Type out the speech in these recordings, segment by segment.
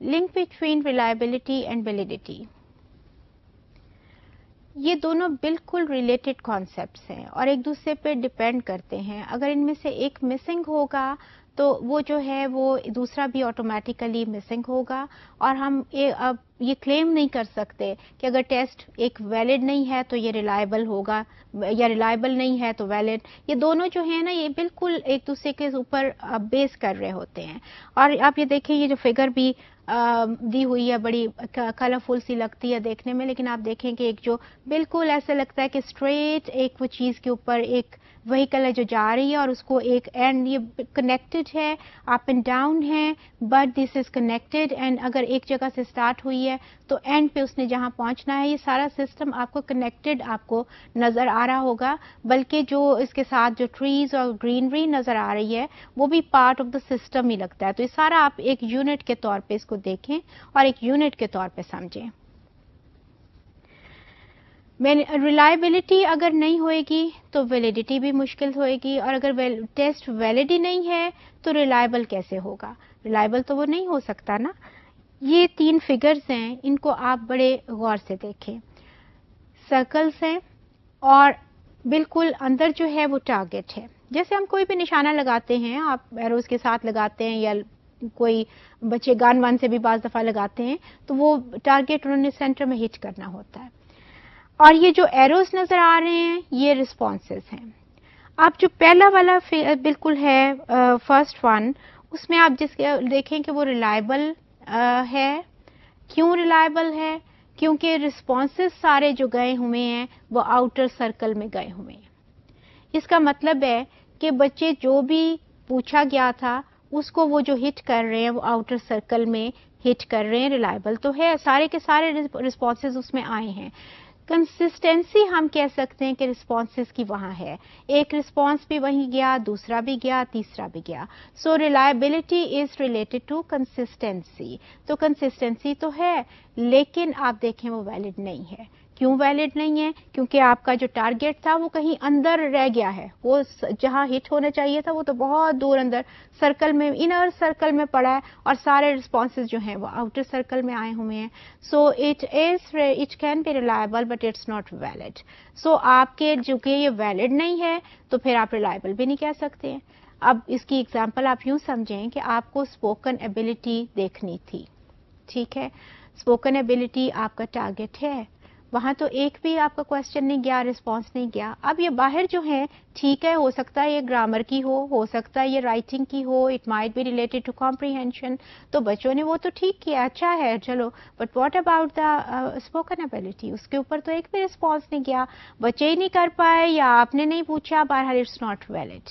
link between reliability and validity. یہ دونوں بالکل ریلیٹڈ کانسیپٹس ہیں اور ایک دوسرے پہ ڈپینڈ کرتے ہیں. اگر ان میں سے ایک مسنگ ہوگا تو وہ جو ہے وہ دوسرا بھی آٹومیٹیکلی مسنگ ہوگا, اور ہم اب یہ کلیم نہیں کر سکتے کہ اگر ٹیسٹ ایک ویلڈ نہیں ہے تو یہ ریلائبل ہوگا یا ریلائبل نہیں ہے تو ویلڈ. یہ دونوں جو ہیں نا یہ بالکل ایک دوسرے کے اوپر بیس کر رہے ہوتے ہیں. اور آپ یہ دیکھیں یہ جو فگر بھی دی ہوئی ہے بڑی کلرفل سی لگتی ہے دیکھنے میں, لیکن آپ دیکھیں کہ ایک جو بالکل ایسا لگتا ہے کہ اسٹریٹ ایک وہ چیز کے اوپر ایک وہیکل ہے جو جا رہی ہے اور اس کو ایک اینڈ یہ کنیکٹڈ ہے, اپ اینڈ ڈاؤن ہے, but this is connected, and اگر ایک جگہ سے اسٹارٹ ہوئی ہے تو اینڈ پہ اس نے جہاں پہنچنا ہے. یہ سارا سسٹم آپ کو کنیکٹڈ آپ کو نظر آ رہا ہوگا, بلکہ جو اس کے ساتھ جو ٹریز اور گرینری نظر آ رہی ہے وہ بھی پارٹ آف دا سسٹم ہی لگتا ہے. تو یہ سارا آپ ایک یونٹ کے طور پہ اس کو دیکھیں اور ایک یونٹ کے طور پہ سمجھیں. ریلائبلٹی اگر نہیں ہوئے گی تو ویلیڈیٹی بھی مشکل ہوئے گی, اور اگر ٹیسٹ ویلڈ ہی نہیں ہے تو ریلائبل کیسے ہوگا؟ ریلائبل تو وہ نہیں ہو سکتا نا. یہ 3 فگرز ہیں, ان کو آپ بڑے غور سے دیکھیں. سرکلز ہیں اور بالکل اندر جو ہے وہ ٹارگٹ ہے. جیسے ہم کوئی بھی نشانہ لگاتے ہیں, آپ ایروز کے ساتھ لگاتے ہیں یا کوئی بچے گن ون سے بھی بعض دفعہ لگاتے ہیں, تو وہ ٹارگٹ انہوں نے سینٹر میں ہٹ کرنا ہوتا ہے. اور یہ جو ایروز نظر آ رہے ہیں یہ رسپانسز ہیں. آپ جو پہلا والا بالکل ہے فرسٹ ون, اس میں آپ جس دیکھیں کہ وہ ریلائبل ہے. کیوں ریلائبل ہے؟ کیونکہ رسپانسز سارے جو گئے ہوئے ہیں وہ آؤٹر سرکل میں گئے ہوئے ہیں. اس کا مطلب ہے کہ بچے جو بھی پوچھا گیا تھا اس کو وہ جو ہٹ کر رہے ہیں وہ آؤٹر سرکل میں ہٹ کر رہے ہیں. ریلائبل تو ہے, سارے کے سارے رسپانسز اس میں آئے ہیں. کنسسٹینسی ہم کہہ سکتے ہیں کہ رسپانسز کی وہاں ہے, ایک رسپانس بھی وہیں گیا, دوسرا بھی گیا, تیسرا بھی گیا. So reliability is related to consistency. تو کنسسٹینسی تو ہے لیکن آپ دیکھیں وہ ویلڈ نہیں ہے. کیوں ویلڈ نہیں ہے؟ کیونکہ آپ کا جو ٹارگٹ تھا وہ کہیں اندر رہ گیا ہے. وہ جہاں ہٹ ہونا چاہیے تھا وہ تو بہت دور اندر سرکل میں, انر سرکل میں پڑا ہے, اور سارے رسپانسز جو ہیں وہ آؤٹر سرکل میں آئے ہوئے ہیں. So it can be reliable but it's not valid. So آپ کے جو کہ یہ ویلڈ نہیں ہے تو پھر آپ ریلائبل بھی نہیں کہہ سکتے ہیں. اب اس کی ایگزامپل آپ یوں سمجھیں کہ آپ کو اسپوکن ایبلٹی دیکھنی تھی, ٹھیک ہے, اسپوکن ایبلٹی آپ کا ٹارگٹ ہے, وہاں تو ایک بھی آپ کا کوشچن نہیں گیا, رسپانس نہیں گیا. اب یہ باہر جو ہیں ٹھیک ہے, ہو سکتا ہے یہ گرامر کی ہو سکتا ہے یہ رائٹنگ کی ہو, it might be related to comprehension, تو بچوں نے وہ تو ٹھیک کیا, اچھا ہے, چلو. But what about the spoken ability? اس کے اوپر تو ایک بھی رسپانس نہیں گیا, بچے ہی نہیں کر پائے یا آپ نے نہیں پوچھا, بہرحال اٹس ناٹ ویلڈ.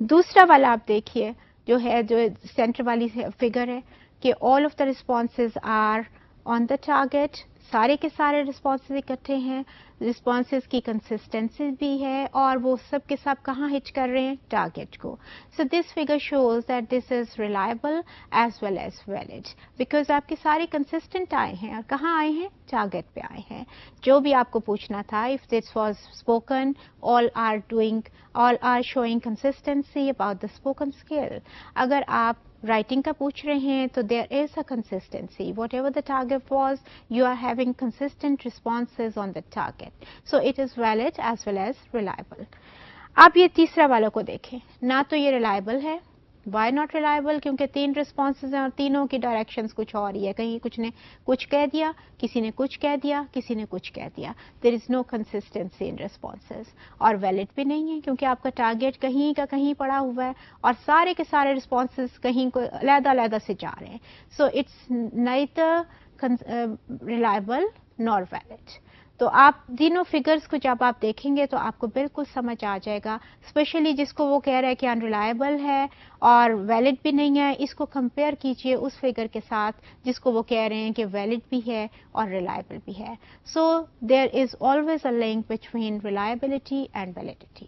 دوسرا والا آپ دیکھیے جو ہے, جو سینٹر والی فگر ہے کہ all of the responses are on the target, سارے کے سارے رسپانسز اکٹھے ہیں, رسپانسز کی کنسسٹینسی بھی ہے, اور وہ سب کے سب کہاں ہٹ کر رہے ہیں؟ ٹارگٹ کو. So this figure shows that this is reliable as well as valid, because آپ کے سارے کنسسٹنٹ آئے ہیں, اور کہاں آئے ہیں؟ ٹارگٹ پہ آئے ہیں. جو بھی آپ کو پوچھنا تھا, if this was spoken, all are showing consistency about the spoken skill. اگر آپ رائٹنگ کا پوچھ رہے ہیں تو there is a consistency. Whatever the target was, you are having consistent responses on the target. So it is valid as well as reliable. اب یہ تیسرا والا کو دیکھیں, نہ تو یہ ریلائبل ہے. Why not reliable? کیونکہ 3 رسپانسز ہیں اور تینوں کی ڈائریکشنز کچھ اور ہی ہے, کہیں کچھ نے کچھ کہہ دیا, کسی نے کچھ کہہ دیا, کسی نے کچھ کہہ دیا. دیر از نو کنسسٹینسی ان رسپانسز. اور ویلڈ بھی نہیں ہے کیونکہ آپ کا ٹارگیٹ کہیں کا کہیں پڑا ہوا ہے اور سارے کے سارے رسپانسز کہیں کو علیحدہ علیحدہ سے جا رہے ہیں. سو اٹس نیدر ریلائبل نار ویلڈ. تو آپ تینوں فگرز کو جب آپ دیکھیں گے تو آپ کو بالکل سمجھ آ جائے گا, اسپیشلی جس کو وہ کہہ رہے ہیں کہ انریلائبل ہے اور ویلڈ بھی نہیں ہے, اس کو کمپیئر کیجئے اس فگر کے ساتھ جس کو وہ کہہ رہے ہیں کہ ویلڈ بھی ہے اور ریلائبل بھی ہے. So there is always a link between reliability and validity.